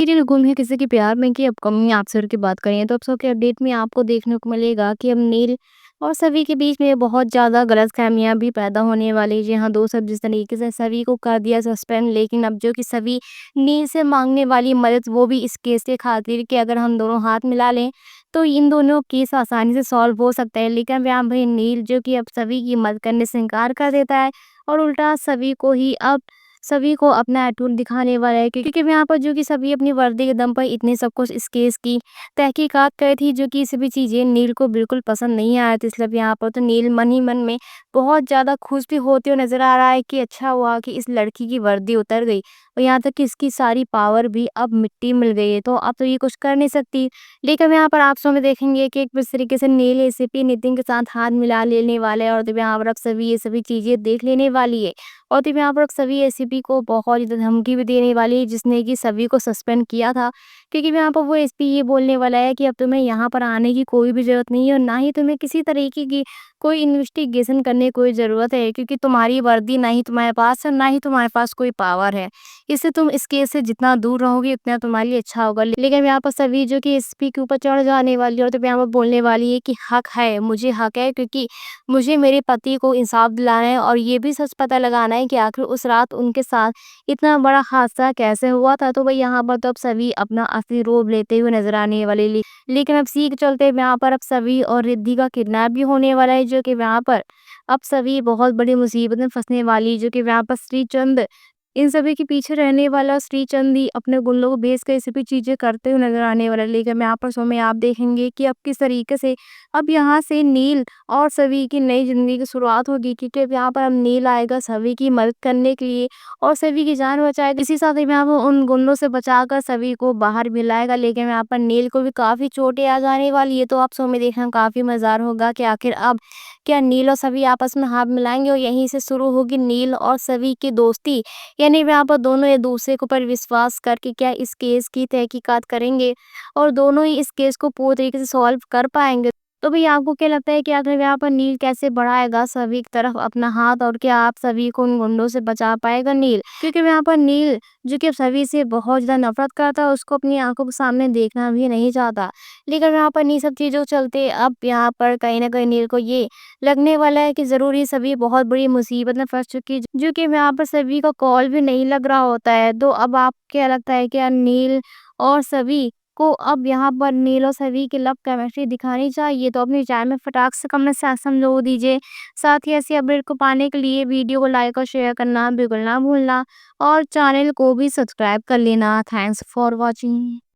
देखिए, गुम है किसी के प्यार में की अपकमिंग एपिसोड की बात करें तो एपिसोड के अपडेट में आपको देखने को मिलेगा कि अब नील और सवी के बीच में बहुत ज़्यादा गलतफ़हमियाँ भी पैदा होने वाली। जी हाँ, दोस्त अब जिस तरीके से सवी को कर दिया सस्पेंड, लेकिन अब जो कि सवी नील से माँगने वाली मदद वो भी इस केस के खातिर कि अगर हम दोनों हाथ मिला लें तो इन दोनों केस आसानी से सॉल्व हो सकता है। लेकिन यहाँ भाई नील जो कि अब सवी की मदद करने से इनकार कर देता है और उल्टा सभी को अपना एटीट्यूड दिखाने वाला है, क्योंकि यहाँ पर जो कि सभी अपनी वर्दी के दम पर इतने सब कुछ इस केस की तहकीकात करी थी, जो कि ये सभी चीज़ें नील को बिल्कुल पसंद नहीं आया था। इसलिए अब यहाँ पर तो नील मन ही मन में बहुत ज़्यादा खुश भी होते हुए नज़र आ रहा है कि अच्छा हुआ कि इस लड़की की वर्दी उतर गई और यहाँ तक कि इसकी सारी पावर भी अब मिट्टी मिल गई है, तो अब तो ये कुछ कर नहीं सकती। लेकिन यहाँ पर आप शो में देखेंगे कि एक इस तरीके से नील एसीपी नितिन के साथ हाथ मिला लेने वाले हैं और तब यहाँ पर अब सभी ये सभी चीज़ें देख लेने वाली है। और तब यहाँ पर सभी एसीपी को बहुत ज़्यादा धमकी भी देने वाली है, जिसने कि सभी को सस्पेंड किया था, क्योंकि यहाँ पर वो एसपी ये बोलने वाला है कि अब तुम्हें यहाँ पर आने की कोई भी ज़रूरत नहीं है और ना ही तुम्हें किसी तरीके की कोई इन्वेस्टिगेशन करने की कोई ज़रूरत है, क्योंकि तुम्हारी वर्दी ना ही तुम्हारे पास है, ना ही तुम्हारे पास कोई पावर है। इससे तुम इस केस से जितना दूर रहोगे उतना तुम्हारे लिए अच्छा होगा। लेकिन यहाँ पर सभी जो कि एसपी के ऊपर चढ़ जाने वाली है और तब यहाँ पर बोलने वाली है कि हक है, मुझे हक है, क्योंकि मुझे मेरे पति को इंसाफ दिलाना है और ये भी सच पता लगाना है कि आखिर उस रात उनके साथ इतना बड़ा हादसा कैसे हुआ था। तो भाई यहाँ पर तो अब सभी अपना असली रूप लेते हुए नजर आने वाले, लेकिन अब सीख चलते यहाँ पर अब सभी और रिद्धि का किडनैप भी होने वाला है, जो कि यहाँ पर अब सभी बहुत बड़ी मुसीबत में फंसने वाली, जो कि यहाँ पर श्रीचंद इन सभी के पीछे रहने वाला श्रीचंद ही अपने गुंडों को भेज कर ये सभी चीजें करते हुए नजर आने वाला। लेकिन यहाँ पर शो में आप देखेंगे कि अब किस तरीके से अब यहाँ से नील और सभी की नई ज़िंदगी की शुरुआत होगी, क्योंकि अब यहाँ पर अब नील आएगा सभी की मदद करने के लिए और सभी की जान बचाएगा। इसी साथ ही यहाँ पर उन गुंडों से बचाकर सभी को बाहर भी लाएगा। लेकिन यहाँ पर नील को भी काफ़ी चोटें आ जाने वाली है, तो आप शो में देखना काफ़ी मज़ेदार होगा कि आखिर अब क्या नील और सभी आपस में हाथ मिलाएंगे और यहीं से शुरू होगी नील और सभी की दोस्ती। यानी यहाँ पर दोनों एक दूसरे के ऊपर विश्वास करके क्या इस केस की तहकीकात करेंगे और दोनों ही इस केस को पूरी तरीके से सॉल्व कर पाएंगे। तो भई आपको क्या लगता है कि आखिर यहाँ पर नील कैसे बढ़ाएगा सभी की तरफ अपना हाथ और क्या आप सभी को उन गुंडों से बचा पाएगा नील? क्योंकि यहाँ पर नील जो कि अब सभी से बहुत ज़्यादा नफ़रत करता है, उसको अपनी आँखों के सामने देखना भी नहीं चाहता। लेकिन यहाँ पर इन्हीं सब चीज़ों के चलते अब यहाँ पर कहीं न कहीं नील को ये लगने वाला है कि ज़रूर ये सभी बहुत बड़ी मुसीबत में फँस चुकी है, जो कि यहाँ पर सभी का कॉल भी नहीं लग रहा होता है। तो अब आप क्या लगता है क्या नील और सभी को अब यहाँ पर नील और सभी की लव केमिस्ट्री दिखानी चाहिए? तो अपने चैनल में फटाक से कमेंट सेक्शन में ज़रूर दीजिए। साथ ही ऐसी अपडेट को पाने के लिए वीडियो को लाइक और शेयर करना बिल्कुल ना भूलना और चैनल को भी सब्सक्राइब कर लेना। Thanks for watching.